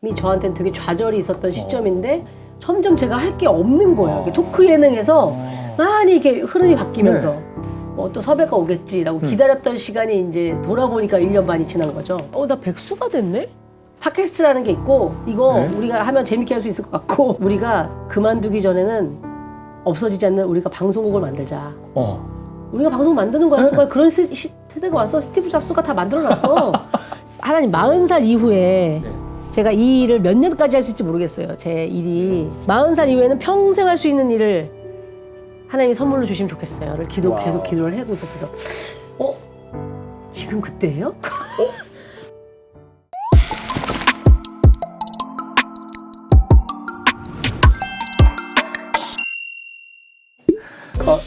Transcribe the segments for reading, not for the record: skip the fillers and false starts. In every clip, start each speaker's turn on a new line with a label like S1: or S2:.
S1: 저한테는 되게 좌절이 있었던 시점인데 점점 제가 할 게 없는 거예요. 토크 예능에서 많이 이렇게 흐름이 바뀌면서 또 섭외가 오겠지라고 기다렸던 시간이 이제 돌아보니까 1년 반이 지난 거죠. 나 백수가 됐네? 팟캐스트라는 게 있고 이거 우리가 하면 재밌게 할 수 있을 것 같고 우리가 그만두기 전에는 없어지지 않는 우리가 방송국을 만들자. 우리가 방송 만드는 거야. 순간 그런 세대가 왔어. 스티브 잡스가 다 만들어놨어. 하나님 40살 이후에 제가 이 일을 몇 년까지 할 수 있을지 모르겠어요. 제 일이 40살 이후에는 평생 할 수 있는 일을 하나님이 선물로 주시면 좋겠어요. 계속 기도를 하고 있었어서 지금 그때예요?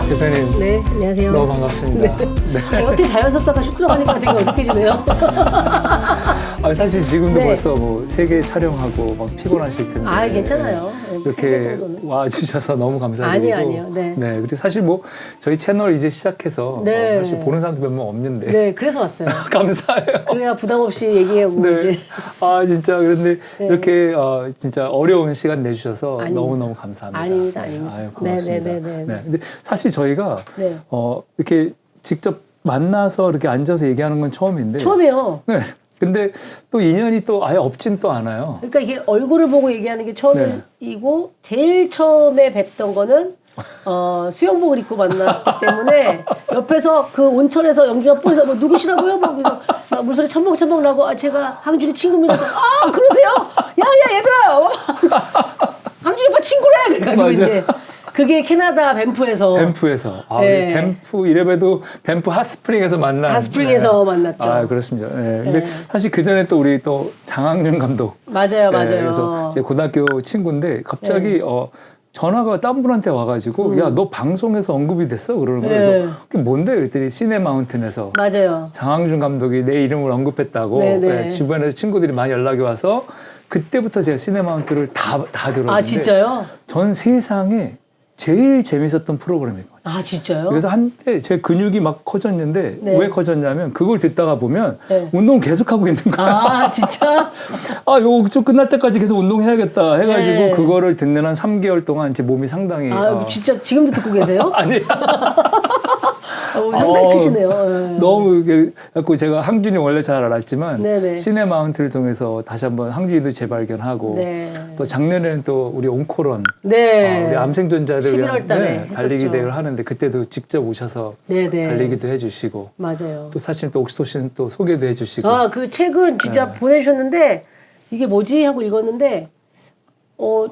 S2: 대표님.
S1: 네, 안녕하세요.
S2: 너무 반갑습니다.
S1: 아니, 어떻게 자연스럽다가 슛 들어가니까 되게 어색해지네요.
S2: 사실 지금도
S1: 네.
S2: 벌써 뭐 3개 촬영하고 막 피곤하실 텐데.
S1: 괜찮아요.
S2: 이렇게 와주셔서 너무 감사드리고.
S1: 아니요. 네.
S2: 그리고 사실 뭐 저희 채널 이제 시작해서 사실 보는 사람도 몇 명 없는데.
S1: 네, 그래서 왔어요.
S2: 감사해요.
S1: 그래야 부담 없이 얘기하고 이제.
S2: 진짜 그런데 이렇게 진짜 어려운 시간 내주셔서 너무너무 감사합니다.
S1: 아닙니다.
S2: 아유, 고맙습니다.
S1: 네.
S2: 근데 사실 저희가 이렇게 직접 만나서 이렇게 앉아서 얘기하는 건 처음인데.
S1: 처음이에요.
S2: 네. 근데 또 인연이 또 아예 없진 또 않아요.
S1: 그러니까 이게 얼굴을 보고 얘기하는 게 처음이고 제일 처음에 뵙던 거는 수영복을 입고 만났기 때문에 옆에서 그 온천에서 연기가 뿌려서 뭐 누구시라고요? 뭐 그래서 물소리 첨벙첨벙 나고 제가 항준이 친구입니다. 그러세요? 야야 얘들아 항준이 오빠 친구래. 그래가지고 이제 그게 캐나다 밴프에서.
S2: 우리 밴프 이래봬도 밴프 핫스프링에서 만난.
S1: 핫스프링에서 만났죠.
S2: 그렇습니다. 근데 사실 그 전에 또 우리 또 장항준 감독.
S1: 맞아요.
S2: 그래서 제 고등학교 친구인데 갑자기 전화가 딴 분한테 와가지고 야, 너 방송에서 언급이 됐어? 그러는 거예요. 그래서 그게 뭔데? 그랬더니 시네마운틴에서
S1: 맞아요.
S2: 장항준 감독이 내 이름을 언급했다고 주변에서 친구들이 많이 연락이 와서 그때부터 제가 시네마운틴을 다 들었는데.
S1: 진짜요?
S2: 전 세상에 제일 재밌었던 프로그램이거든요.
S1: 진짜요?
S2: 그래서 한때 제 근육이 막 커졌는데 왜 커졌냐면 그걸 듣다가 보면 운동 계속하고 있는 거야.
S1: 진짜?
S2: 요거 좀 끝날 때까지 계속 운동해야겠다 해가지고 그거를 듣는 한 3개월 동안 제 몸이 상당히
S1: 진짜 지금도 듣고 계세요?
S2: 아니
S1: 상당히 크시네요.
S2: 너무 이게 갖고 제가 항준이 원래 잘 알았지만 시네마운트를 통해서 다시 한번 항준이도 재발견하고 또 작년에는 또 우리 온코런 우리 암생존자들 위한 달리기 대회를 하는데 그때도 직접 오셔서 달리기도 해주시고
S1: 맞아요.
S2: 또 사실 또 옥시토신 또 소개도 해주시고
S1: 그 책은 진짜 보내주셨는데 이게 뭐지 하고 읽었는데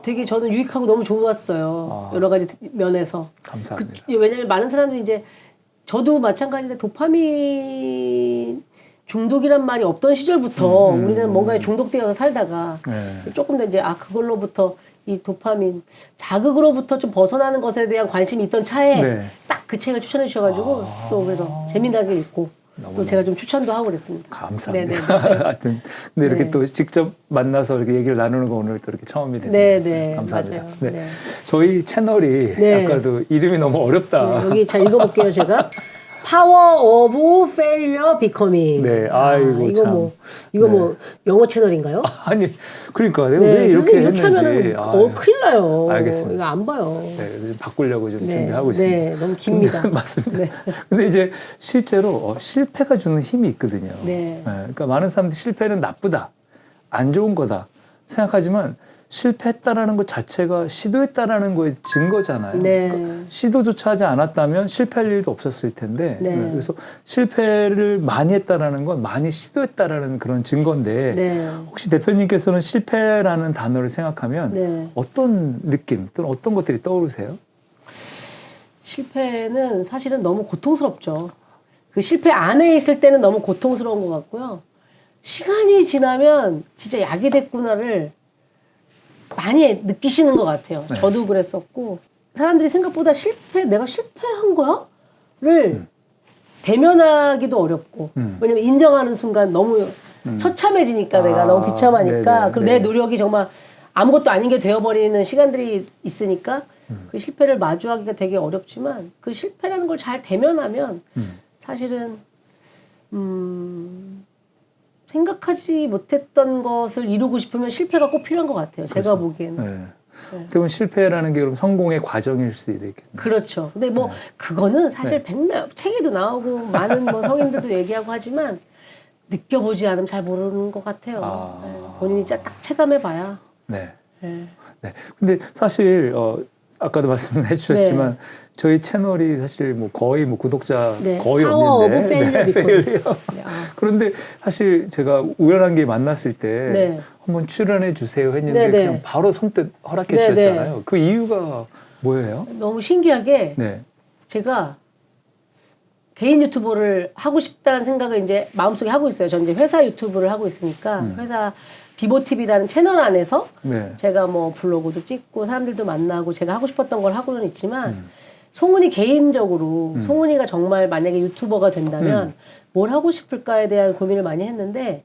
S1: 되게 저는 유익하고 너무 좋았어요. 여러 가지 면에서.
S2: 감사합니다.
S1: 왜냐면 많은 사람들이 이제 저도 마찬가지인데 도파민 중독이란 말이 없던 시절부터 우리는 뭔가에 중독되어서 살다가 조금 더 이제 그걸로부터 이 도파민 자극으로부터 좀 벗어나는 것에 대한 관심이 있던 차에 딱 그 책을 추천해 주셔가지고 또 그래서 재미나게 읽고 또 제가 좀 추천도 하고 그랬습니다.
S2: 감사합니다. 하여튼 근데 이렇게 또 직접 만나서 이렇게 얘기를 나누는 거 오늘 또 이렇게 처음이 됐네요. 감사합니다.
S1: 맞아요.
S2: 저희 채널이 아까도 이름이 너무 어렵다.
S1: 여기 잘 읽어볼게요, 제가. Power of Failure Becoming. 이거 뭐 영어 채널인가요?
S2: 아니 그러니까 내가 왜 이렇게 했는지.
S1: 하면은 큰일 나요.
S2: 알겠습니다.
S1: 이거 안 봐요.
S2: 좀 바꾸려고 좀 준비하고 있습니다.
S1: 너무 깁니다.
S2: 맞습니다. 근데 이제 실제로 실패가 주는 힘이 있거든요. 그러니까 많은 사람들이 실패는 나쁘다, 안 좋은 거다 생각하지만 실패했다라는 것 자체가 시도했다라는 거의 증거잖아요. 그러니까 시도조차 하지 않았다면 실패할 일도 없었을 텐데 그래서 실패를 많이 했다라는 건 많이 시도했다라는 그런 증거인데 혹시 대표님께서는 실패라는 단어를 생각하면 어떤 느낌 또는 어떤 것들이 떠오르세요?
S1: 실패는 사실은 너무 고통스럽죠. 그 실패 안에 있을 때는 너무 고통스러운 것 같고요. 시간이 지나면 진짜 약이 됐구나를 많이 느끼시는 것 같아요. 저도 그랬었고 사람들이 생각보다 내가 실패한 거야?를 대면하기도 어렵고 왜냐면 인정하는 순간 너무 처참해지니까 내가 너무 비참하니까 그리고 내 노력이 정말 아무것도 아닌 게 되어버리는 시간들이 있으니까 그 실패를 마주하기가 되게 어렵지만 그 실패라는 걸 잘 대면하면 사실은 생각하지 못했던 것을 이루고 싶으면 실패가 꼭 필요한 것 같아요. 제가
S2: 그렇죠.
S1: 보기에는.
S2: 네.
S1: 네.
S2: 그러면 실패라는 게 그럼 성공의 과정일 수도 있겠네요.
S1: 그렇죠. 근데 뭐 그거는 사실 백날 책에도 나오고 많은 뭐 성인들도 얘기하고 하지만 느껴보지 않으면 잘 모르는 것 같아요. 네. 본인이 진짜 딱 체감해봐야.
S2: 네.
S1: 네.
S2: 네. 근데 사실 아까도 말씀해 주셨지만 저희 채널이 사실 뭐 거의 뭐 구독자 거의
S1: 파워 오브
S2: 없는데
S1: 페일리어.
S2: 그런데 사실 제가 우연한 게 만났을 때 한번 출연해 주세요 했는데 그냥 바로 선뜻 허락해 주셨잖아요. 그 이유가 뭐예요?
S1: 너무 신기하게 제가 개인 유튜버를 하고 싶다는 생각을 이제 마음속에 하고 있어요. 전 이제 회사 유튜브를 하고 있으니까 회사 비보TV라는 채널 안에서 제가 뭐 블로그도 찍고 사람들도 만나고 제가 하고 싶었던 걸 하고는 있지만 송은이 개인적으로 송은이가 정말 만약에 유튜버가 된다면 뭘 하고 싶을까에 대한 고민을 많이 했는데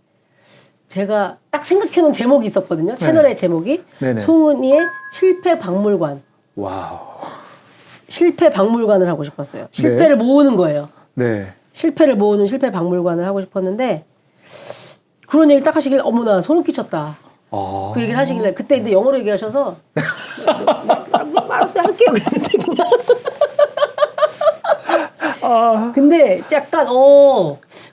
S1: 제가 딱 생각해 놓은 제목이 있었거든요. 채널의 제목이 송은이의 실패 박물관.
S2: 와우.
S1: 실패 박물관을 하고 싶었어요. 실패를 모으는 거예요.
S2: 네.
S1: 실패를 모으는 실패 박물관을 하고 싶었는데 그런 얘기를 딱 하시길래 어머나 소름 끼쳤다. 그 얘기를 하시길래 그때 근데 영어로 얘기하셔서 알았어요 할게요 그랬는데 그냥 근데 약간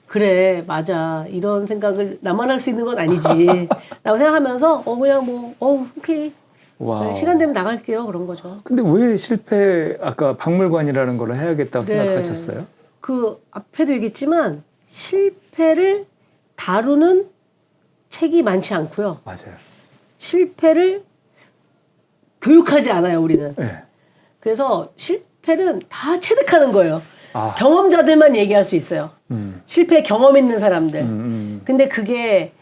S1: 그래 맞아 이런 생각을 나만 할 수 있는 건 아니지 라고 생각하면서 그냥 뭐 오케이 시간 되면 나갈게요 그런 거죠.
S2: 근데 왜 실패 아까 박물관이라는 걸 해야겠다고 생각하셨어요?
S1: 그 앞에도 얘기했지만 실패를 다루는 책이 많지 않고요.
S2: 맞아요.
S1: 실패를 교육하지 않아요, 우리는.
S2: 네.
S1: 그래서 실패는 다 체득하는 거예요. 경험자들만 얘기할 수 있어요. 실패 경험 있는 사람들. 근데 그게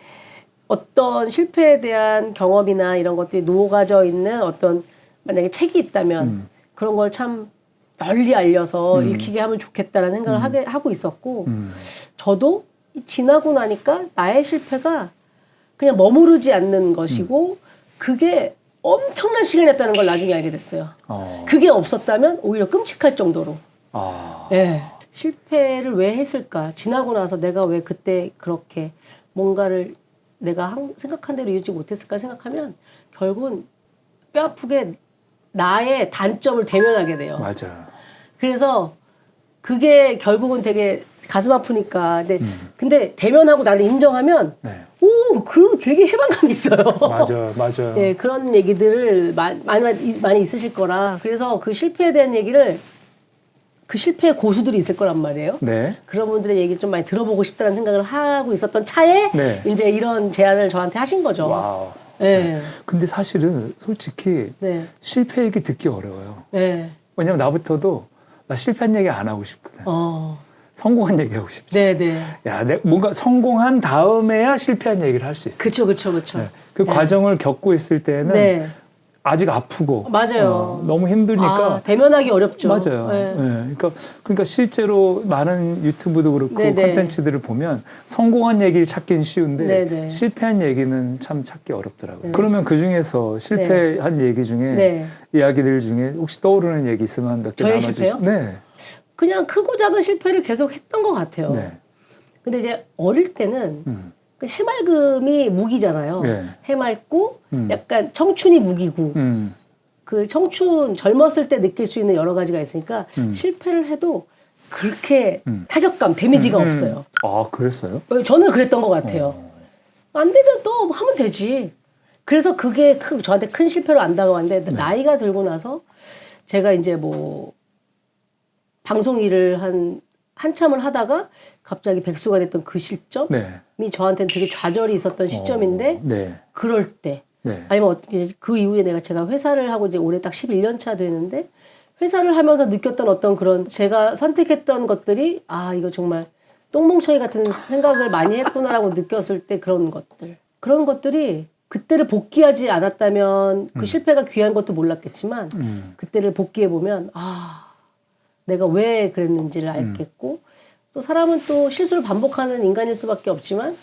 S1: 어떤 실패에 대한 경험이나 이런 것들이 녹아져 있는 어떤 만약에 책이 있다면 그런 걸 참 널리 알려서 읽히게 하면 좋겠다라는 생각을 하고 있었고 저도 지나고 나니까 나의 실패가 그냥 머무르지 않는 것이고 그게 엄청난 시간이었다는 걸 나중에 알게 됐어요. 그게 없었다면 오히려 끔찍할 정도로. 실패를 왜 했을까? 지나고 나서 내가 왜 그때 그렇게 뭔가를 내가 생각한 대로 이루지 못했을까 생각하면 결국은 뼈아프게 나의 단점을 대면하게 돼요.
S2: 맞아요.
S1: 그래서 그게 결국은 되게 가슴 아프니까. 근데 대면하고 나를 인정하면 그리고 되게 해방감이 있어요.
S2: 맞아요.
S1: 네, 그런 얘기들을 많이 있으실 거라. 그래서 그 실패에 대한 얘기를 그 실패의 고수들이 있을 거란 말이에요. 그런 분들의 얘기 좀 많이 들어보고 싶다는 생각을 하고 있었던 차에 이제 이런 제안을 저한테 하신 거죠.
S2: 와우. 근데 사실은 솔직히 실패 얘기 듣기 어려워요. 왜냐면 나부터도 나 실패한 얘기 안 하고 싶거든. 성공한 얘기 하고 싶지. 야, 뭔가 성공한 다음에야 실패한 얘기를 할 수 있어.
S1: 그쵸.
S2: 그 과정을 겪고 있을 때는 아직 아프고
S1: 맞아요.
S2: 너무 힘드니까
S1: 대면하기 어렵죠.
S2: 맞아요. 그러니까 실제로 많은 유튜브도 그렇고 콘텐츠들을 보면 성공한 얘기를 찾기는 쉬운데 실패한 얘기는 참 찾기 어렵더라고요. 그러면 그 중에서 실패한 얘기 중에 이야기들 중에 혹시 떠오르는 얘기 있으면 몇 개 나눠주세요.
S1: 그냥 크고 작은 실패를 계속 했던 것 같아요. 근데 이제 어릴 때는 그 해맑음이 무기잖아요. 해맑고 약간 청춘이 무기고 그 청춘 젊었을 때 느낄 수 있는 여러 가지가 있으니까 실패를 해도 그렇게 타격감, 데미지가 없어요.
S2: 그랬어요?
S1: 저는 그랬던 것 같아요. 안 되면 또 하면 되지. 그래서 그게 저한테 큰 실패로 안 다가왔는데 나이가 들고 나서 제가 이제 뭐 방송 일을 한참을 하다가 갑자기 백수가 됐던 그 시점이 저한테는 되게 좌절이 있었던 시점인데 그럴 때 아니면 그 이후에 제가 회사를 하고 이제 올해 딱 11년 차 되는데 회사를 하면서 느꼈던 어떤 그런 제가 선택했던 것들이 이거 정말 똥멍청이 같은 생각을 많이 했구나라고 느꼈을 때 그런 것들이 그때를 복귀하지 않았다면 그 실패가 귀한 것도 몰랐겠지만 그때를 복귀해 보면 내가 왜 그랬는지를 알겠고 또 사람은 또 실수를 반복하는 인간일 수밖에 없지만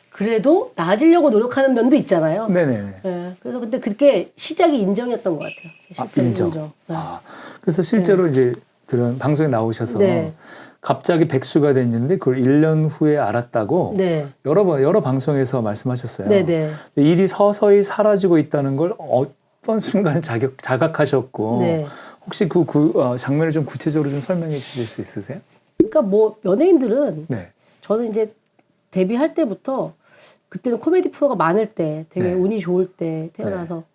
S1: 그래도 나아지려고 노력하는 면도 있잖아요. 그래서 근데 그게 시작이 인정이었던 것 같아요. 실패 인정.
S2: 그래서 실제로 이제 그런 방송에 나오셔서 갑자기 백수가 됐는데 그걸 1년 후에 알았다고
S1: 네.
S2: 여러 방송에서 말씀하셨어요.
S1: 네네.
S2: 일이 서서히 사라지고 있다는 걸 어떤 순간 자각하셨고
S1: 네.
S2: 혹시 그 장면을 좀 구체적으로 좀 설명해 주실 수 있으세요?
S1: 그러니까 뭐 연예인들은
S2: 네.
S1: 저는 이제 데뷔할 때부터 그때는 코미디 프로가 많을 때 되게
S2: 네.
S1: 운이 좋을 때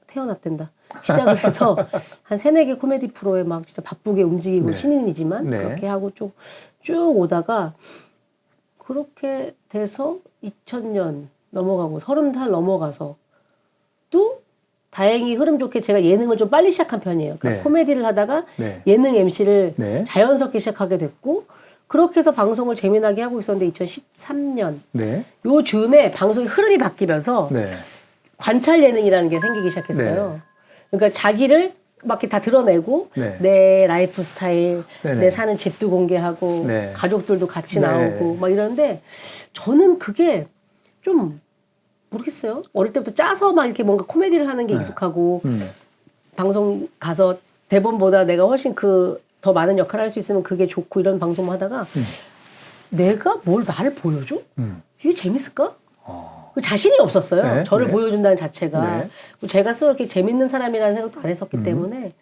S1: 태어났댄다. 시작을 해서 한 3-4개 코미디 프로에 막 진짜 바쁘게 움직이고
S2: 네.
S1: 신인이지만
S2: 네.
S1: 그렇게 하고 쭉 오다가 그렇게 돼서 2000년 넘어가고 30살 넘어가서 또 다행히 흐름 좋게 제가 예능을 좀 빨리 시작한 편이에요. 그러니까
S2: 네.
S1: 코미디를 하다가
S2: 네.
S1: 예능 MC를
S2: 네.
S1: 자연스럽게 시작하게 됐고 그렇게 해서 방송을 재미나게 하고 있었는데 2013년
S2: 네.
S1: 요 즈음에 방송의 흐름이 바뀌면서
S2: 네.
S1: 관찰 예능이라는 게 생기기 시작했어요. 그러니까 자기를 막 이렇게 다 드러내고
S2: 네.
S1: 내 라이프 스타일,
S2: 네네.
S1: 내 사는 집도 공개하고
S2: 네.
S1: 가족들도 같이
S2: 네.
S1: 나오고 막 이러는데 저는 그게 좀 모르겠어요. 어릴 때부터 짜서 막 이렇게 뭔가 코미디를 하는 게
S2: 네.
S1: 익숙하고 방송 가서 대본보다 내가 훨씬 더 많은 역할을 할 수 있으면 그게 좋고 이런 방송 하다가 내가 뭘 나를 보여줘? 이게 재밌을까? 그 자신이 없었어요.
S2: 네,
S1: 저를
S2: 네.
S1: 보여준다는 자체가.
S2: 네.
S1: 제가 스스로 이렇게 재밌는 사람이라는 생각도 안 했었기 때문에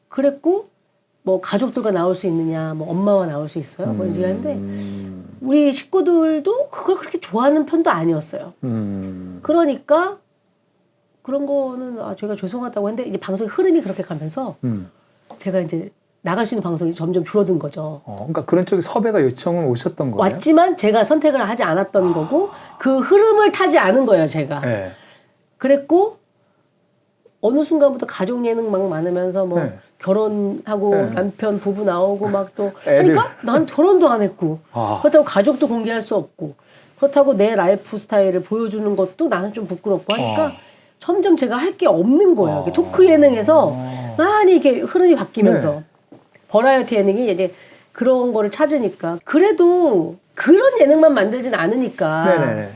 S1: 그랬고 뭐 가족들과 나올 수 있느냐, 뭐 엄마와 나올 수 있어요. 뭐 이러는데 우리 식구들도 그걸 그렇게 좋아하는 편도 아니었어요. 그러니까 그런 거는 제가 죄송하다고 했는데 이제 방송의 흐름이 그렇게 가면서 제가 이제 나갈 수 있는 방송이 점점 줄어든 거죠.
S2: 그러니까 그런 쪽에 섭외가 요청은 오셨던 거예요?
S1: 왔지만 제가 선택을 하지 않았던 거고 그 흐름을 타지 않은 거예요, 제가.
S2: 네.
S1: 그랬고 어느 순간부터 가족 예능 막 많으면서 뭐
S2: 네.
S1: 결혼하고
S2: 네.
S1: 남편 부부 나오고 막 또
S2: 애들.
S1: 그러니까 난 결혼도 안 했고
S2: 아.
S1: 그렇다고 가족도 공개할 수 없고 그렇다고 내 라이프 스타일을 보여주는 것도 나는 좀 부끄럽고 하니까 점점 제가 할 게 없는 거예요. 이게 토크 예능에서 많이 이렇게 흐름이 바뀌면서
S2: 네.
S1: 버라이어티 예능이 이제 그런 거를 찾으니까 그래도 그런 예능만 만들진 않으니까
S2: 네네.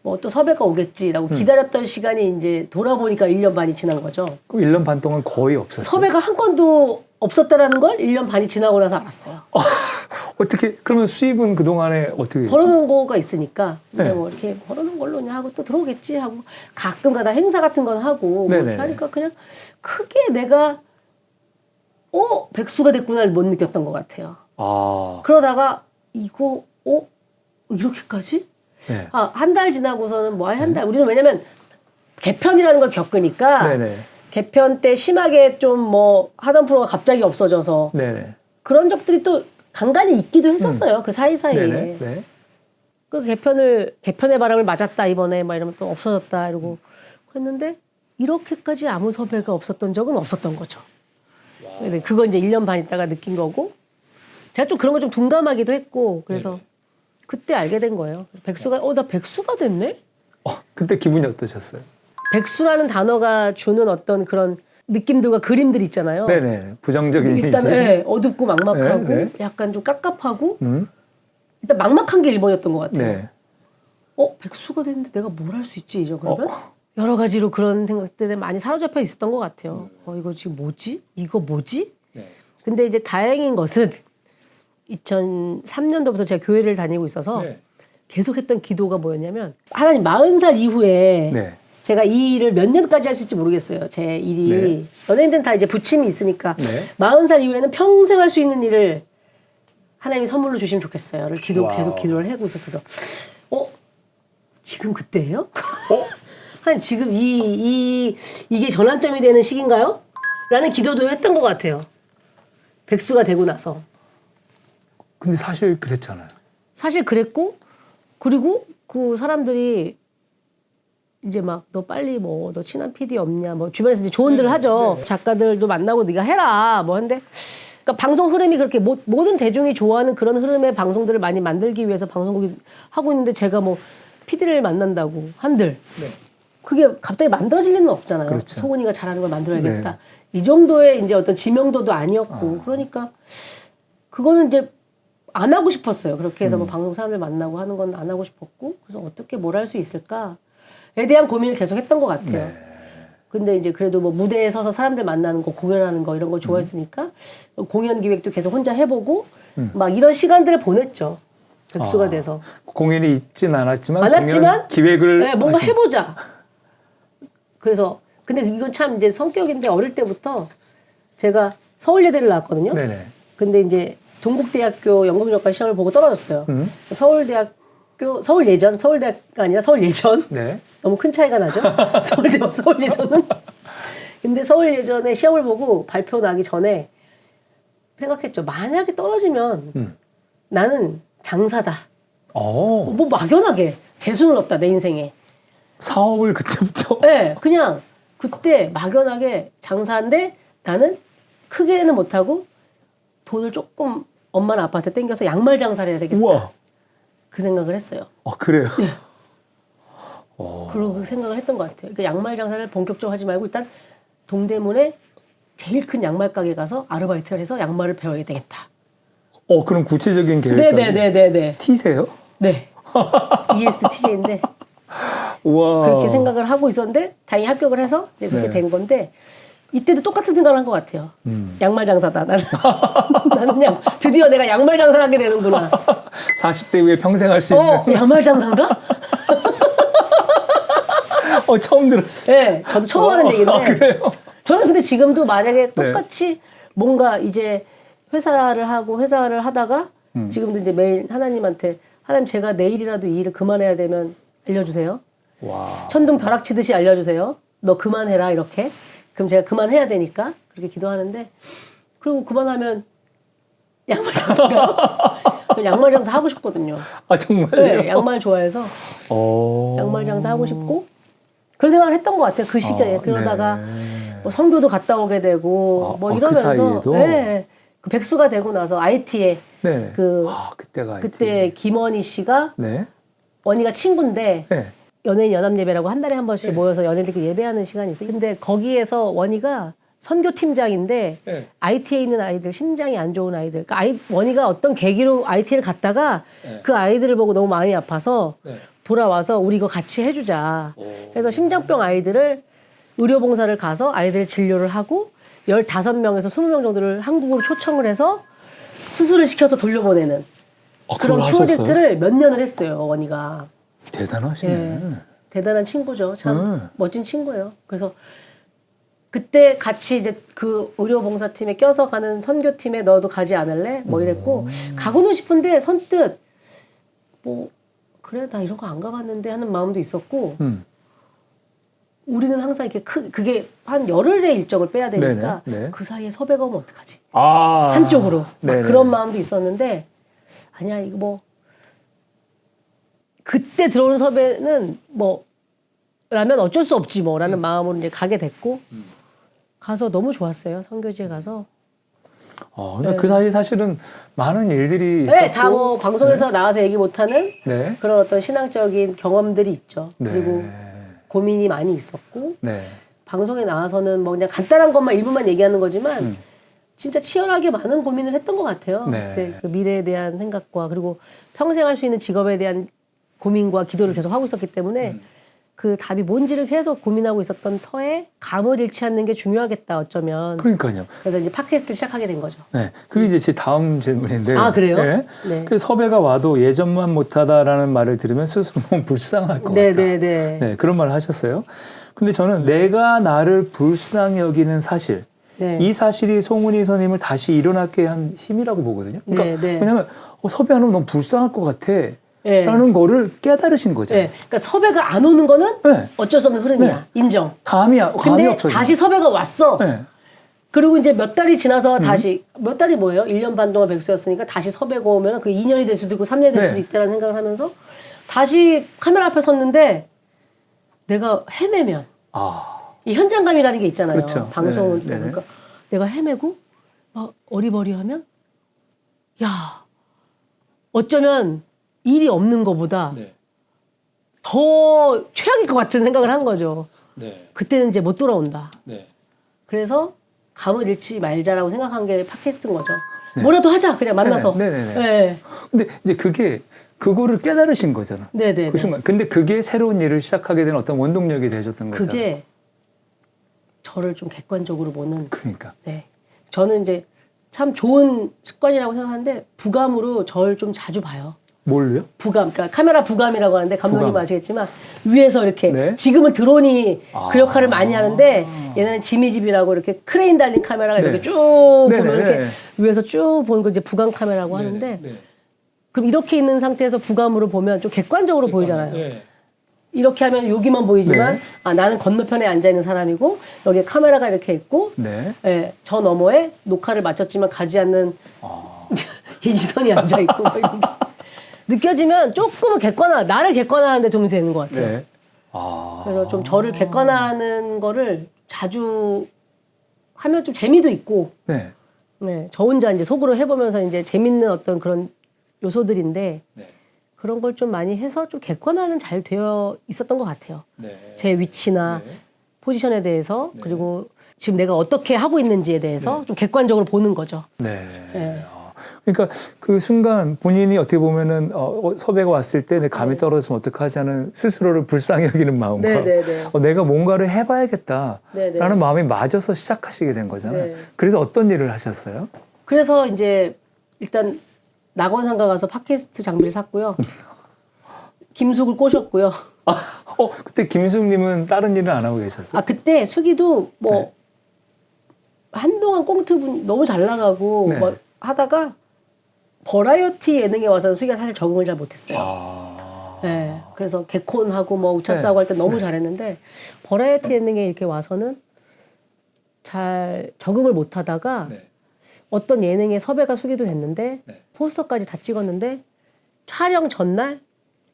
S1: 뭐 또 섭외가 오겠지라고 기다렸던 시간이 이제 돌아보니까 1년 반이 지난 거죠.
S2: 그 1년 반 동안 거의 없었어요.
S1: 섭외가 한 건도 없었다라는 걸 1년 반이 지나고 나서 알았어요.
S2: 어떻게 그러면 수입은 그 동안에 어떻게?
S1: 벌어놓은 거가 있으니까 이제
S2: 네.
S1: 뭐 이렇게 벌어놓은 걸로 그냥 하고 또 들어오겠지 하고 가끔 가다 행사 같은 건 하고 뭐
S2: 네네네.
S1: 이렇게 하니까 그냥 크게 내가 백수가 됐구나를 못 느꼈던 것 같아요.
S2: 아.
S1: 그러다가 이거 이렇게까지?
S2: 네.
S1: 한 달 지나고서는 뭐 한 달. 우리는 왜냐면 개편이라는 걸 겪으니까
S2: 네네.
S1: 개편 때 심하게 좀 뭐 하던 프로가 갑자기 없어져서
S2: 네네.
S1: 그런 적들이 또 간간히 있기도 했었어요. 그 사이사이에.
S2: 네네. 네.
S1: 그 개편의 바람을 맞았다 이번에 막 이러면 또 없어졌다 이러고 했는데 이렇게까지 아무 섭외가 없었던 적은 없었던 거죠. 그래서 그건 이제 1년 반 있다가 느낀 거고 제가 좀 그런 거 좀 둔감하기도 했고 그래서 그때 알게 된 거예요. 백수가 나 백수가 됐네?
S2: 그때 기분이 어떠셨어요?
S1: 백수라는 단어가 주는 어떤 그런 느낌들과 그림들 있잖아요.
S2: 네네. 부정적인
S1: 일단
S2: 이미지.
S1: 어둡고 막막하고
S2: 네, 네.
S1: 약간 좀 깝깝하고 일단 막막한 게 1번이었던 것 같아요.
S2: 네.
S1: 백수가 됐는데 내가 뭘 할 수 있지 이제 그러면? 여러 가지로 그런 생각들에 많이 사로잡혀 있었던 것 같아요. 이거 지금 뭐지? 이거 뭐지?
S2: 네.
S1: 근데 이제 다행인 것은 2003년도부터 제가 교회를 다니고 있어서
S2: 네.
S1: 계속했던 기도가 뭐였냐면 하나님 40살 이후에
S2: 네.
S1: 제가 이 일을 몇 년까지 할 수 있을지 모르겠어요. 제 일이.
S2: 네.
S1: 연예인들은 다 이제 부침이 있으니까
S2: 네.
S1: 40살 이후에는 평생 할 수 있는 일을 하나님이 선물로 주시면 좋겠어요.를 계속 기도를 하고 있었어서 지금 그때예요? 하나님 지금 이게 전환점이 되는 시기인가요? 라는 기도도 했던 것 같아요. 백수가 되고 나서.
S2: 근데 사실 그랬잖아요.
S1: 사실 그랬고 그리고 그 사람들이 이제 막 너 빨리 뭐 너 친한 PD 없냐 뭐 주변에서 이제 조언들을 하죠. 작가들도 만나고 네가 해라 뭐 한데 그러니까 방송 흐름이 그렇게 모든 대중이 좋아하는 그런 흐름의 방송들을 많이 만들기 위해서 방송국이 하고 있는데 제가 뭐 PD를 만난다고 한들 그게 갑자기 만들어질 리는 없잖아요.
S2: 그렇죠.
S1: 소은이가 잘하는 걸 만들어야겠다. 이 정도의 이제 어떤 지명도도 아니었고 그러니까 그거는 이제 안 하고 싶었어요. 그렇게 해서 뭐 방송 사람들 만나고 하는 건 안 하고 싶었고 그래서 어떻게 뭘 할 수 있을까에 대한 고민을 계속 했던 것 같아요. 근데 이제 그래도 뭐 무대에 서서 사람들 만나는 거, 공연하는 거 이런 거 좋아했으니까 공연 기획도 계속 혼자 해보고 막 이런 시간들을 보냈죠. 백수가 돼서.
S2: 공연이 있진 않았지만
S1: 공연
S2: 기획을
S1: 네, 뭔가 해보자. 그래서 근데 이건 참 이제 성격인데 어릴 때부터 제가 서울예대를 나왔거든요.
S2: 네네.
S1: 근데 이제 동국대학교 연극영화 시험을 보고 떨어졌어요. 서울대가 아니라 서울예전.
S2: 네.
S1: 너무 큰 차이가 나죠. 서울대와 서울예전은. 근데 서울예전에 시험을 보고 발표 나기 전에 생각했죠. 만약에 떨어지면 나는 장사다. 뭐 막연하게 재수는 없다 내 인생에.
S2: 사업을 그때부터?
S1: 네, 그냥 그때 막연하게 장사인데 나는 크게는 못하고 돈을 조금 엄마나 아빠한테 땡겨서 양말 장사를 해야 되겠다.
S2: 우와.
S1: 그 생각을 했어요.
S2: 그래요?
S1: 네. 그리고 그 생각을 했던 것 같아요. 그러니까 양말 장사를 본격적으로 하지 말고 일단 동대문에 제일 큰 양말 가게 가서 아르바이트를 해서 양말을 배워야 되겠다.
S2: 그럼 구체적인 계획까지?
S1: 네네네네.
S2: T세요?
S1: 네. ESTJ인데
S2: 우와.
S1: 그렇게 생각을 하고 있었는데 다행히 합격을 해서 이제 그렇게 된 건데 이때도 똑같은 생각을 한 것 같아요. 양말 장사다. 나는 나는 드디어 내가 양말 장사를 하게 되는구나.
S2: 40대 후에 평생 할 수 있는.
S1: 양말 장사인가?
S2: 처음 들었어.
S1: 네, 저도 처음 하는 얘기인데.
S2: 그래요?
S1: 저는 근데 지금도 만약에 똑같이 뭔가 이제 회사를 하다가 지금도 이제 매일 하나님한테 하나님 제가 내일이라도 이 일을 그만해야 되면 알려주세요.
S2: 와.
S1: 천둥 벼락 치듯이 알려주세요. 너 그만해라 이렇게. 그럼 제가 그만해야 되니까 그렇게 기도하는데 그리고 그만하면 양말 장사가 양말 장사 하고 싶거든요.
S2: 정말요?
S1: 네, 양말 좋아해서 양말 장사 하고 싶고 그런 생각을 했던 것 같아요. 그 시기에. 그러다가
S2: 네.
S1: 뭐 선교도 갔다 오게 되고 뭐 이러면서
S2: 그
S1: 네, 그 백수가 되고 나서 IT에
S2: 네.
S1: 그때가 그때 김원희 씨가
S2: 네.
S1: 원희가 친구인데
S2: 네.
S1: 연예인 연합예배라고 한 달에 한 번씩 모여서 연예인들끼리 예배하는 시간이 있어요. 근데 거기에서 원희가 선교팀장인데
S2: 네.
S1: IT에 있는 아이들, 심장이 안 좋은 아이들. 그러니까 원희가 어떤 계기로 IT를 갔다가 그 아이들을 보고 너무 마음이 아파서 돌아와서 우리 이거 같이 해주자. 그래서 심장병 아이들을 의료봉사를 가서 아이들 진료를 하고 15명에서 20명 정도를 한국으로 초청을 해서 수술을 시켜서 돌려보내는 그런 프로젝트를 몇 년을 했어요, 원희가.
S2: 대단하시네.
S1: 네, 대단한 친구죠. 참 멋진 친구예요. 그래서 그때 같이 이제 그 의료봉사팀에 껴서 가는 선교팀에 너도 가지 않을래? 뭐 이랬고 가고는 싶은데 선뜻 뭐 그래 나 이런 거 안 가봤는데 하는 마음도 있었고 우리는 항상 이렇게 그게 한 열흘의 일정을 빼야 되니까
S2: 네네.
S1: 그 사이에 섭외가 오면 어떡하지? 한쪽으로 막 그런 마음도 있었는데 아니야 이거 뭐 그때 들어오는 섭외는 뭐 라면 어쩔 수 없지 뭐라는 마음으로 이제 가게 됐고 가서 너무 좋았어요. 선교지에 가서.
S2: 그러니까 그 사이에 사실은 많은 일들이 있었고.
S1: 네, 다 뭐 방송에서 나와서 얘기 못하는
S2: 네.
S1: 그런 어떤 신앙적인 경험들이 있죠.
S2: 네.
S1: 그리고 고민이 많이 있었고
S2: 네.
S1: 방송에 나와서는 뭐 그냥 간단한 것만 일부만 얘기하는 거지만 진짜 치열하게 많은 고민을 했던 것 같아요.
S2: 네.
S1: 그때 그 미래에 대한 생각과 그리고 평생 할 수 있는 직업에 대한 고민과 기도를 계속 하고 있었기 때문에 그 답이 뭔지를 계속 고민하고 있었던 터에 감을 잃지 않는 게 중요하겠다 어쩌면.
S2: 그러니까요.
S1: 그래서 이제 팟캐스트를 시작하게 된 거죠.
S2: 네, 그게 이제 제 다음 질문인데.
S1: 그래요?
S2: 네.
S1: 네.
S2: 그 섭외가 와도 예전만 못하다라는 말을 들으면 스스로 너무 불쌍할 것 같다. 네, 그런 말을 하셨어요. 근데 저는 내가 나를 불쌍히 여기는 사실, 이 사실이 송은이 선생님을 다시 일어나게 한 힘이라고 보거든요. 그러니까 왜냐하면 섭외하면 너무 불쌍할 것 같아. 라는 거를 깨달으신 거죠.
S1: 그러니까 섭외가 안 오는 거는 어쩔 수 없는 흐름이야. 인정.
S2: 감이
S1: 근데
S2: 없어져.
S1: 다시 섭외가 왔어. 그리고 이제 몇 달이 지나서 다시 몇 달이 뭐예요? 1년 반 동안 백수였으니까 다시 섭외가 오면 그게 2년이 될 수도 있고 3년이 될 수도 있다는 생각을 하면서 다시 카메라 앞에 섰는데 내가 헤매면 이 현장감이라는 게 있잖아요.
S2: 그렇죠.
S1: 방송은 그러니까 내가 헤매고 막 어리버리하면 야 어쩌면 일이 없는 것보다 더 최악일 것 같은 생각을 한 거죠. 그때는 이제 못 돌아온다. 그래서 감을 잃지 말자라고 생각한 게 팟캐스트인 거죠. 뭐라도 하자 그냥 만나서.
S2: 근데 이제 그거를 깨달으신 거잖아. 그 순간. 근데 그게 새로운 일을 시작하게 된 어떤 원동력이 되셨던 거잖아.
S1: 그게 저를 좀 객관적으로 보는.
S2: 그러니까.
S1: 네. 저는 이제 참 좋은 습관이라고 생각하는데 부감으로 저를 좀 자주 봐요.
S2: 뭘로요?
S1: 부감, 그러니까 카메라 부감이라고 하는데 감독님
S2: 부감.
S1: 아시겠지만 위에서 이렇게
S2: 네.
S1: 지금은 드론이
S2: 아.
S1: 그 역할을 많이 하는데 얘네는 지미집이라고 이렇게 크레인 달린 카메라가
S2: 네.
S1: 이렇게 쭉
S2: 네네.
S1: 보면 이렇게 위에서 쭉 보는 거 이제 부감 카메라고 하는데
S2: 네.
S1: 그럼 이렇게 있는 상태에서 부감으로 보면 좀 객관적으로 보이잖아요.
S2: 네.
S1: 이렇게 하면 여기만 보이지만
S2: 네.
S1: 아 나는 건너편에 앉아 있는 사람이고 여기에 카메라가 이렇게 있고
S2: 네.
S1: 예, 저 너머에 녹화를 마쳤지만 가지 않는
S2: 아.
S1: 이지선이 앉아 있고 뭐 이런 게 느껴지면 조금은 나를 객관화하는데 도움이 되는 것 같아요.
S2: 네. 아.
S1: 그래서 좀 저를 객관화하는 거를 자주 하면 좀 재미도 있고,
S2: 네.
S1: 네, 저 혼자 이제 속으로 해보면서 이제 재밌는 어떤 그런 요소들인데
S2: 네.
S1: 그런 걸 좀 많이 해서 좀 객관화는 잘 되어 있었던 것 같아요.
S2: 네.
S1: 제 위치나
S2: 네.
S1: 포지션에 대해서
S2: 네.
S1: 그리고 지금 내가 어떻게 하고 있는지에 대해서 좀 객관적으로 보는 거죠.
S2: 네.
S1: 네.
S2: 아, 그러니까 그 순간 본인이 어떻게 보면은 섭외가 왔을 때 내 감이
S1: 네.
S2: 떨어졌으면 어떡하지 하는 스스로를 불쌍히 여기는 마음과
S1: 네네네.
S2: 내가 뭔가를 해봐야겠다라는
S1: 네네.
S2: 마음이 맞아서 시작하시게 된 거잖아요.
S1: 네.
S2: 그래서 어떤 일을 하셨어요?
S1: 그래서 이제 일단 낙원상가 가서 팟캐스트 장비를 샀고요. 김숙을 꼬셨고요.
S2: 그때 김숙님은 다른 일을 안 하고 계셨어요?
S1: 아 그때 수기도 뭐
S2: 네.
S1: 한동안 꽁트 너무 잘 나가고
S2: 네.
S1: 막 하다가 버라이어티 예능에 와서는 수기가 사실 적응을 잘 못했어요.
S2: 아.
S1: 네. 그래서 개콘하고 뭐 우차싸고
S2: 네.
S1: 할 때 너무 잘했는데 버라이어티 예능에 이렇게 와서는 잘 적응을 못하다가
S2: 네.
S1: 어떤 예능에 섭외가 수기도 됐는데
S2: 네.
S1: 포스터까지 다 찍었는데 촬영 전날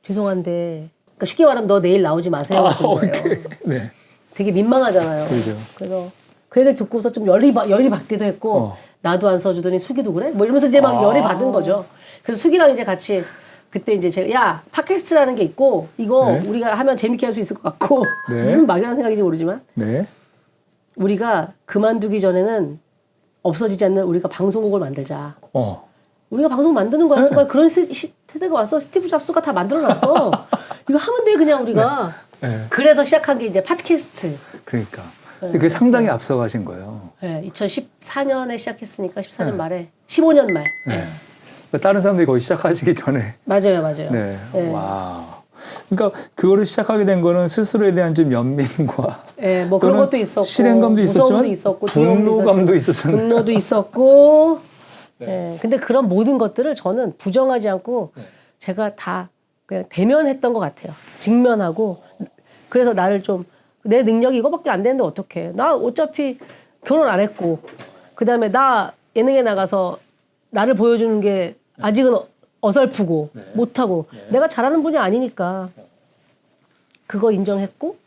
S1: 죄송한데 그러니까 쉽게 말하면 너 내일 나오지 마세요.
S2: 오케이.
S1: 거예요.
S2: 네.
S1: 되게 민망하잖아요.
S2: 그죠.
S1: 그래서 그 얘기를 듣고서 좀 열이 받기도 했고 나도 안 써주더니 수기도 그래? 뭐 이러면서 이제 막 열이 받은 거죠. 그래서 수기랑 이제 같이 그때 이제 제가 야 팟캐스트라는 게 있고 이거
S2: 네.
S1: 우리가 하면 재밌게 할 수 있을 것 같고
S2: 네.
S1: 무슨 막연한 생각인지 모르지만
S2: 네.
S1: 우리가 그만두기 전에는 없어지지 않는 우리가 방송국을 만들자. 우리가 방송 만드는 거야. 순간 그런 세대가 왔어. 스티브 잡스가 다 만들어놨어. 이거 하면 돼 그냥 우리가.
S2: 네.
S1: 그래서 시작한 게 이제 팟캐스트.
S2: 그러니까. 근데 그게 상당히 앞서가신 거예요.
S1: 네, 2014년에 시작했으니까 14년 말에 15년 말.
S2: 네. 그러니까 다른 사람들이 거의 시작하시기 전에.
S1: 맞아요.
S2: 네.
S1: 네.
S2: 와. 그러니까 그거를 시작하게 된 거는 스스로에 대한 좀 연민과
S1: 네, 뭐 그런 것도 있었고
S2: 실행감도
S1: 무서움도
S2: 있었지만
S1: 있었고
S2: 분노감도 있었잖아요.
S1: 분노도 있었고. 네. 근데 그런 모든 것들을 저는 부정하지 않고 제가 다 그냥 대면했던 것 같아요. 직면하고. 그래서 나를 좀 내 능력이 이거밖에 안 되는데 어떡해. 나 어차피 결혼 안 했고 그다음에 나 예능에 나가서 나를 보여주는 게 아직은 어설프고 못하고 내가 잘하는 분이 아니니까 그거 인정했고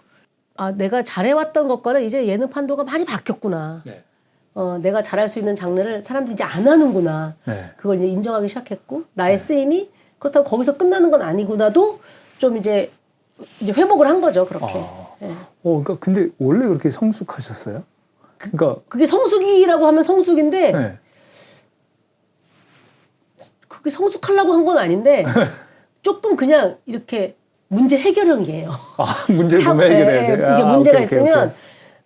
S1: 아 내가 잘해왔던 것과는 이제 예능 판도가 많이 바뀌었구나. 내가 잘할 수 있는 장르를 사람들이 이제 안 하는구나. 그걸 이제 인정하기 시작했고 나의 쓰임이 그렇다고 거기서 끝나는 건 아니구나도 좀 이제 회복을 한 거죠. 그렇게. 네.
S2: 그러니까 근데 원래 그렇게 성숙하셨어요? 그러니까
S1: 그게 성숙이라고 하면 성숙인데
S2: 네.
S1: 그게 성숙하려고 한 건 아닌데 조금 그냥 이렇게 문제 해결형이에요.
S2: 문제를 좀 해결해야 돼.
S1: 이게 문제가
S2: 오케이,
S1: 있으면
S2: 오케이.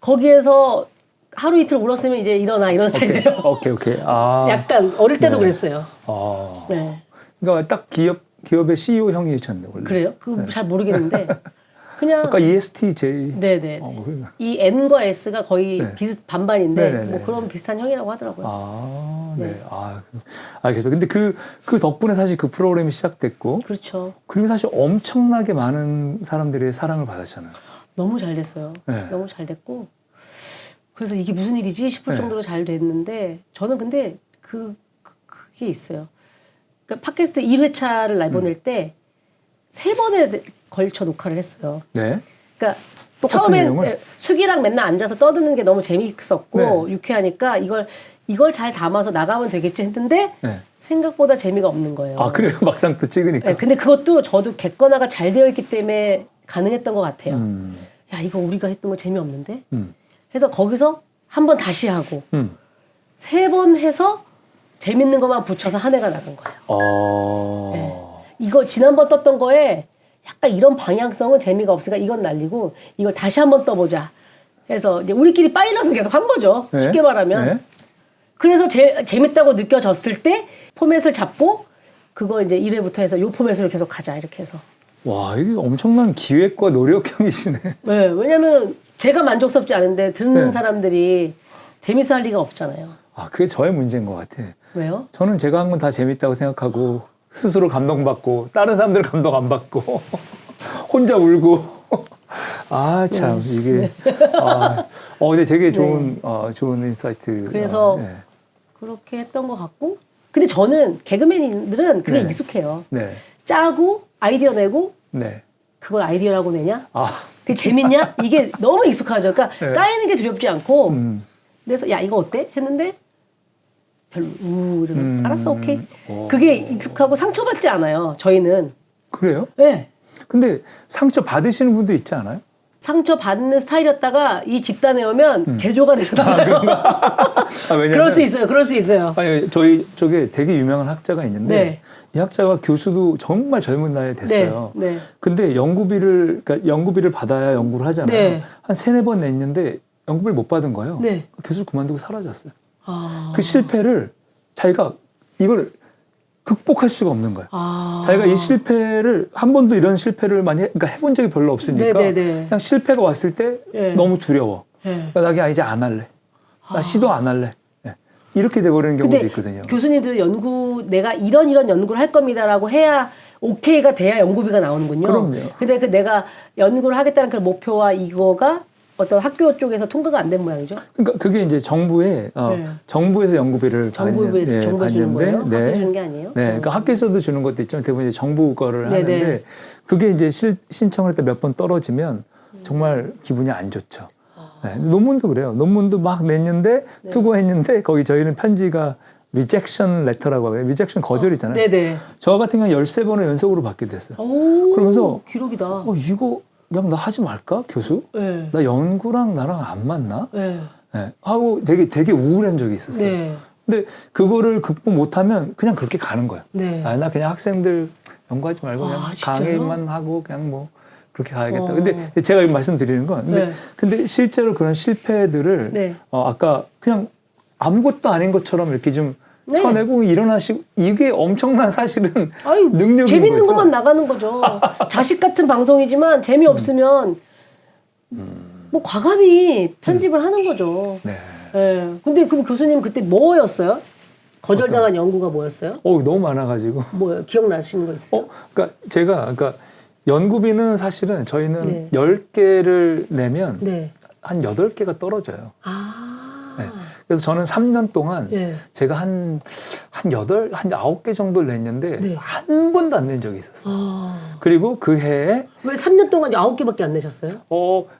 S1: 거기에서 하루 이틀 울었으면 이제 일어나 이런 스타일이에요.
S2: 오케이.
S1: 약간 어릴 때도 그랬어요. 네.
S2: 그러니까 딱 기업의 CEO 형이셨네 원래.
S1: 그래요? 그거 잘 모르겠는데 그냥
S2: 아까 ESTJ.
S1: 네네. 이 N과 S가 거의 비슷 반반인데
S2: 네네네.
S1: 뭐 그런 비슷한 형이라고 하더라고요.
S2: 네. 알겠죠. 근데 그 덕분에 사실 그 프로그램이 시작됐고.
S1: 그렇죠.
S2: 그리고 사실 엄청나게 많은 사람들의 사랑을 받았잖아요.
S1: 너무 잘 됐어요.
S2: 네.
S1: 너무 잘 됐고 그래서 이게 무슨 일이지 싶을 정도로 잘 됐는데 저는 근데 그게 있어요. 그러니까 팟캐스트 1회차를 내보낼 때 3번에 걸쳐 녹화를 했어요.
S2: 네.
S1: 그러니까
S2: 똑같은
S1: 처음엔
S2: 내용을?
S1: 숙이랑 맨날 앉아서 떠드는 게 너무 재미있었고
S2: 네.
S1: 유쾌하니까 이걸 잘 담아서 나가면 되겠지 했는데 생각보다 재미가 없는 거예요.
S2: 그래요? 막상 또 찍으니까.
S1: 네, 근데 그것도 저도 객관화가 잘 되어 있기 때문에 가능했던 것 같아요. 야 이거 우리가 했던 거 재미없는데? 해서 거기서 한 번 다시 하고 3번 해서 재밌는 것만 붙여서 한 해가 나간 거예요. 네. 이거 지난번 떴던 거에 약간 이런 방향성은 재미가 없으니까 이건 날리고 이걸 다시 한번 떠보자 해서 이제 우리끼리 파일럿을 계속 한 거죠.
S2: 네.
S1: 쉽게 말하면.
S2: 네.
S1: 그래서 재밌다고 느껴졌을 때 포맷을 잡고 그거 이제 1회부터 해서 요 포맷으로 계속 가자 이렇게 해서.
S2: 와, 이게 엄청난 기획과 노력형이시네.
S1: 네, 왜냐면 제가 만족스럽지 않은데 듣는
S2: 네.
S1: 사람들이 재밌어 할 리가 없잖아요.
S2: 아, 그게 저의 문제인 것 같아.
S1: 왜요?
S2: 저는 제가 한 건 다 재밌다고 생각하고 스스로 감동받고 다른 사람들 감동 안 받고 혼자 울고 아, 참 이게 근데 되게 좋은 좋은 인사이트.
S1: 그래서 그렇게 했던 것 같고 근데 저는 개그맨들은 그게
S2: 네.
S1: 익숙해요.
S2: 네.
S1: 짜고 아이디어 내고
S2: 네.
S1: 그걸 아이디어라고 내냐?
S2: 아,
S1: 그게 재밌냐? 이게 너무 익숙하죠. 그러니까
S2: 네.
S1: 까이는 게 두렵지 않고
S2: 음.
S1: 그래서 야 이거 어때? 했는데 별로 이러면 알았어 오케이.
S2: 오.
S1: 그게 익숙하고 상처받지 않아요. 저희는.
S2: 그래요?
S1: 네.
S2: 근데 상처 받으시는 분도 있지 않아요?
S1: 상처받는 스타일이었다가 이 집단에 오면 개조가 돼서 나와요.
S2: 왜냐면
S1: 그럴 수 있어요. 그럴 수 있어요.
S2: 아니 저희 쪽에 되게 유명한 학자가 있는데
S1: 네.
S2: 이 학자가 교수도 정말 젊은 나이에 됐어요.
S1: 네. 네.
S2: 근데 그러니까 연구비를 받아야 연구를 하잖아요.
S1: 네.
S2: 한 3-4번 냈는데 연구비를 못 받은 거예요.
S1: 네.
S2: 교수 그만두고 사라졌어요.
S1: 아.
S2: 그 실패를 자기가 이걸 극복할 수가 없는 거예요.
S1: 아.
S2: 자기가 이 실패를 한 번도 이런 실패를 많이 그러니까 해본 적이 별로 없으니까
S1: 네네네.
S2: 그냥 실패가 왔을 때
S1: 네.
S2: 너무 두려워.
S1: 네.
S2: 그러니까 나 그냥 이제 안 할래. 나 시도 안 할래. 네. 이렇게 돼버리는 경우도
S1: 근데
S2: 있거든요.
S1: 교수님들 내가 이런 연구를 할 겁니다라고 해야 오케이가 돼야 연구비가 나오는군요.
S2: 그럼요.
S1: 근데 내가 연구를 하겠다는 그 목표와 이거가 어떤 학교 쪽에서 통과가 안 된 모양이죠.
S2: 그러니까 그게 이제 정부에서 연구비를
S1: 정부에서 정부 주는 거예요? 학교
S2: 네.
S1: 주는 게 아니에요?
S2: 네, 그러니까 학교에서도 주는 것도 있지만 대부분 이제 정부 거를
S1: 네네.
S2: 하는데 그게 이제 신청할 때 몇 번 떨어지면 정말 기분이 안 좋죠. 네, 논문도 그래요. 논문도 막 냈는데 투고했는데 거기 저희는 편지가 rejection letter라고 하거든요. rejection 거절이잖아요.
S1: 네네.
S2: 저 같은 경우는 13번을 연속으로 받게 됐어요.
S1: 오,
S2: 그러면서
S1: 기록이다.
S2: 이거 그냥 나 하지 말까 교수?
S1: 네.
S2: 나 연구랑 나랑 안 맞나?
S1: 네.
S2: 네, 하고 되게 우울한 적이 있었어요.
S1: 네.
S2: 근데 그거를 극복 못하면 그냥 그렇게 가는 거예요.
S1: 네.
S2: 나 그냥 학생들 연구하지 말고 그냥
S1: 진짜요?
S2: 강의만 하고 그냥 뭐 그렇게 가야겠다. 근데 제가 말씀드리는 건 근데 실제로 그런 실패들을
S1: 네.
S2: 아까 그냥 아무것도 아닌 것처럼 이렇게 좀
S1: 네.
S2: 쳐내고 일어나시고 이게 엄청난 사실은
S1: 아유,
S2: 능력인
S1: 재밌는
S2: 거죠.
S1: 것만 나가는 거죠. 자식 같은 방송이지만 재미없으면 뭐 과감히 편집을 하는 거죠.
S2: 네.
S1: 네. 근데 그럼 교수님 그때 뭐였어요? 거절당한 연구가 뭐였어요?
S2: 너무 많아가지고.
S1: 뭐요? 기억나시는 거 있어요?
S2: 그러니까 연구비는 사실은 저희는
S1: 네.
S2: 10개를 내면
S1: 네.
S2: 한 8개가 떨어져요.
S1: 아.
S2: 네. 그래서 저는 3년 동안
S1: 네.
S2: 제가 한 9개 정도를 냈는데
S1: 네.
S2: 한 번도 안 낸 적이 있었어요.
S1: 아.
S2: 그리고 그 해에
S1: 왜 3년 동안 9개밖에 안 내셨어요?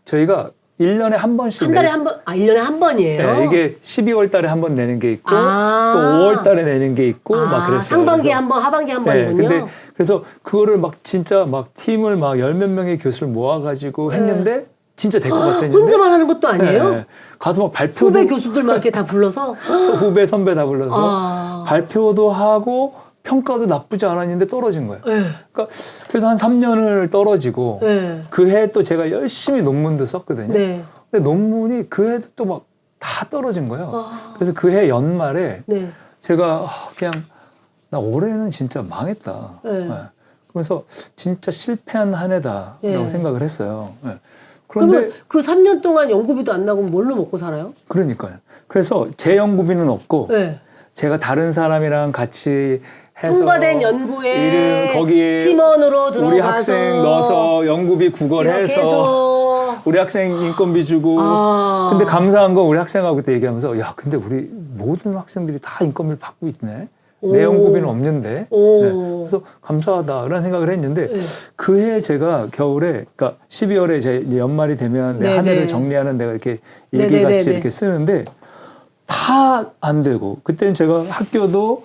S2: 저희가 1년에 한 번씩
S1: 한 달에 한 번, 1년에 한 번이에요?
S2: 네, 이게 12월 달에 한 번 내는 게 있고
S1: 아.
S2: 또 5월 달에 내는 게 있고 막 그랬어요.
S1: 상반기에
S2: 그래서
S1: 한 번, 하반기에 한
S2: 네,
S1: 번이군요.
S2: 근데 그래서 그거를 막 진짜 막 팀을 막 10몇 명의 교수를 모아가지고 했는데 진짜 될 것 같았는데
S1: 혼자만 하는 것도 아니에요?
S2: 네, 가서 막 발표도
S1: 후배 교수들만 이렇게 다 불러서?
S2: 후배 선배 다 불러서 발표도 하고 평가도 나쁘지 않았는데 떨어진 거예요.
S1: 네.
S2: 그러니까 그래서 한 3년을 떨어지고
S1: 네.
S2: 그 해 또 제가 열심히 논문도 썼거든요.
S1: 네.
S2: 근데 논문이 그 해도 또 막 다 떨어진 거예요. 그래서 그 해 연말에
S1: 네.
S2: 제가 그냥 나 올해는 진짜 망했다.
S1: 네.
S2: 네. 그래서 진짜 실패한 한 해다라고
S1: 네.
S2: 생각을 했어요. 네.
S1: 그러면
S2: 그런데
S1: 그 3년 동안 연구비도 안 나고 뭘로 먹고 살아요?
S2: 그러니까요. 그래서 제 연구비는 없고
S1: 네.
S2: 제가 다른 사람이랑 같이 해서
S1: 통과된 연구에
S2: 이름 거기에
S1: 팀원으로 들어가서
S2: 우리 학생 넣어서 연구비 구걸해서 우리 학생 인건비 주고 근데 감사한 건 우리 학생하고 그때 얘기하면서 야 근데 우리 모든 학생들이 다 인건비를 받고 있네 내 연구비는 없는데 네. 그래서 감사하다 그런 생각을 했는데 그 해 제가 겨울에 그러니까 12월에 제 이제 연말이 되면 내 한 해를 정리하는 내가 이렇게 일기같이 이렇게 쓰는데 다 안 되고 그때는 제가 학교도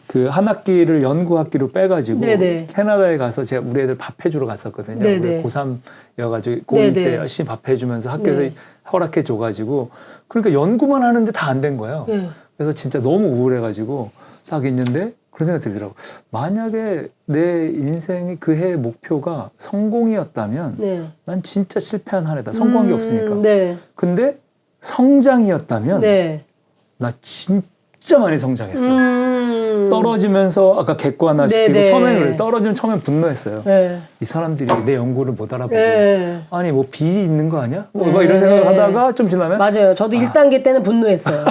S2: 그 한 학기를 연구 학기로 빼가지고 캐나다에 가서 제가 우리 애들 밥 해주러 갔었거든요. 우리 고3여가지고 고2 때 열심히 밥 해주면서 학교에서 허락해 줘가지고 그러니까 연구만 하는데 다 안 된 거예요. 그래서 진짜 너무 우울해가지고 딱 있는데 그런 생각이 들더라고. 만약에 내 인생의 그 해의 목표가 성공이었다면
S1: 네.
S2: 난 진짜 실패한 한 해다. 성공한 게 없으니까.
S1: 네.
S2: 근데 성장이었다면
S1: 네.
S2: 나 진짜 많이 성장했어. 떨어지면서 아까 객관화시키고
S1: 네네.
S2: 처음에는 그래서 떨어지면 처음엔 분노했어요.
S1: 네.
S2: 이 사람들이 내 연구를 못 알아보고
S1: 네.
S2: 아니 뭐 비리 있는 거 아니야? 막 이런 생각을 하다가 좀 지나면
S1: 맞아요. 저도 1단계 때는 분노했어요.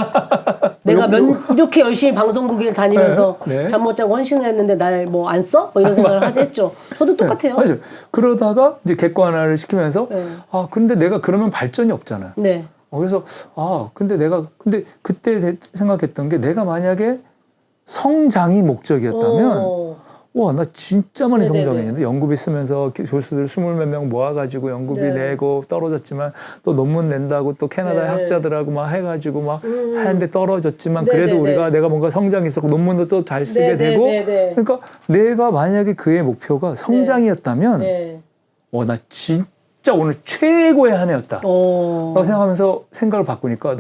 S1: 내가 이렇게 열심히 방송국에 다니면서
S2: 네.
S1: 잠 못 자고 헌신을 했는데 날 뭐 안 써? 뭐 이런 생각을 했죠. 저도 똑같아요.
S2: 맞아요. 그러다가 이제 객관화를 시키면서
S1: 네.
S2: 아 근데 내가 그러면 발전이 없잖아요.
S1: 네.
S2: 그래서 근데 그때 생각했던 게 내가 만약에 성장이 목적이었다면 와, 나 진짜 많이
S1: 네네네.
S2: 성장했는데 연구비 쓰면서 교수들 20몇 명 모아가지고 연구비
S1: 네.
S2: 내고 떨어졌지만 또 논문 낸다고 또 캐나다의
S1: 네.
S2: 학자들하고 막 해가지고 막 하는데 떨어졌지만
S1: 네네네.
S2: 그래도 내가 뭔가 성장이 있었고 논문도 또 잘 쓰게 되고
S1: 네네네.
S2: 그러니까 내가 만약에 그의 목표가 성장이었다면
S1: 네.
S2: 나 진짜 오늘 최고의 한 해였다 라고 생각하면서 생각을 바꾸니까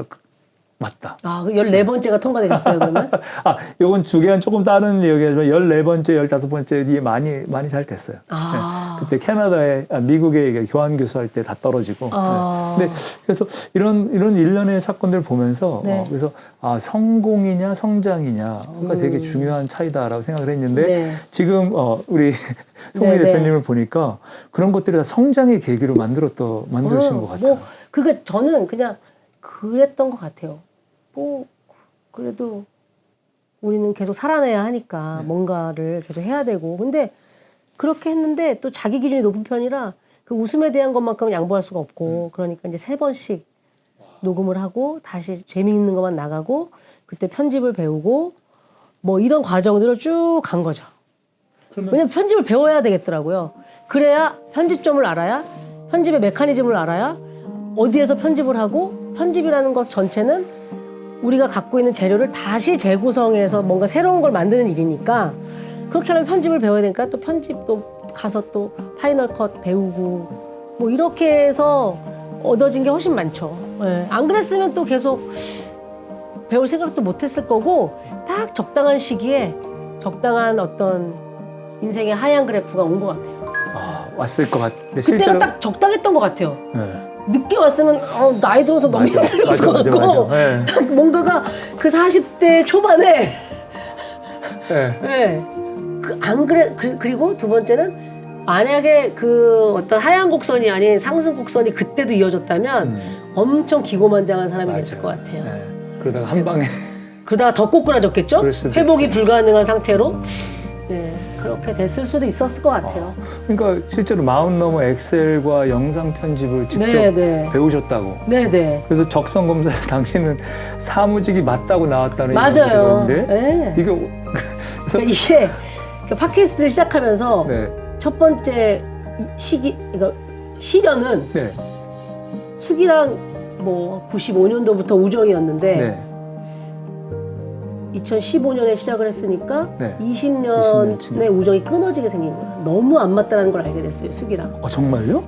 S2: 맞다.
S1: 그 14번째가 통과되셨어요, 그러면?
S2: 요건 두 개는 조금 다른 얘기지만 14번째, 15번째 많이 잘 됐어요. 네. 그때 캐나다에, 미국에 교환 교수할 때 다 떨어지고. 네. 근데 그래서 이런 일련의 사건들을 보면서
S1: 네.
S2: 그래서 성공이냐 성장이냐가 되게 중요한 차이다라고 생각을 했는데
S1: 네.
S2: 지금 우리 송미
S1: 네,
S2: 대표님을 보니까 그런 것들이 다 성장의 계기로 만드신 것 같아요.
S1: 그게 저는 그냥 그랬던 것 같아요. 그래도 우리는 계속 살아내야 하니까 뭔가를 계속 해야 되고. 근데 그렇게 했는데 또 자기 기준이 높은 편이라 그 웃음에 대한 것만큼은 양보할 수가 없고. 그러니까 이제 3번씩 녹음을 하고 다시 재미있는 것만 나가고 그때 편집을 배우고 뭐 이런 과정들을 쭉 간 거죠. 왜냐면 편집을 배워야 되겠더라고요. 그래야 편집점을 알아야 편집의 메커니즘을 알아야 어디에서 편집을 하고 편집이라는 것 전체는 우리가 갖고 있는 재료를 다시 재구성해서 뭔가 새로운 걸 만드는 일이니까 그렇게 하려면 편집을 배워야 되니까 또 편집도 가서 또 파이널 컷 배우고 뭐 이렇게 해서 얻어진 게 훨씬 많죠. 네. 안 그랬으면 또 계속 배울 생각도 못 했을 거고 딱 적당한 시기에 적당한 어떤 인생의 하향 그래프가 온 것 같아요.
S2: 왔을 것 같은데
S1: 그때가
S2: 실제로
S1: 딱 적당했던 것 같아요.
S2: 네.
S1: 늦게 왔으면 나이 들어서 너무 힘들었을 것 같고
S2: 네.
S1: 딱 뭔가가 그 40대 초반에
S2: 네.
S1: 네. 안 그래 그리고 두 번째는 만약에 그 어떤 하향 곡선이 아닌 상승 곡선이 그때도 이어졌다면 엄청 기고만장한 사람이 됐을 것 같아요.
S2: 네. 그러다가 한 방에
S1: 그러다가 더 꼬꾸라졌겠죠?
S2: 그럴 수도
S1: 회복이 불가능한 상태로. 네, 그렇게 됐을 수도 있었을 것 같아요.
S2: 그러니까 실제로 마흔 넘어 엑셀과 영상 편집을 직접
S1: 네.
S2: 배우셨다고.
S1: 네네.
S2: 그래서 적성 검사에서 당신은 사무직이 맞다고 나왔다는
S1: 맞아요.
S2: 얘기가 들었는데
S1: 네.
S2: 그래서
S1: 그러니까 이게 팟캐스트를 시작하면서
S2: 네.
S1: 첫 번째 그러니까 시련은
S2: 네.
S1: 숙이랑 뭐 95년도부터 우정이었는데
S2: 네.
S1: 2015년에 시작을 했으니까
S2: 네.
S1: 20년의 우정이 끊어지게 생긴 거야. 너무 안 맞다는 걸 알게 됐어요, 숙이랑.
S2: 정말요?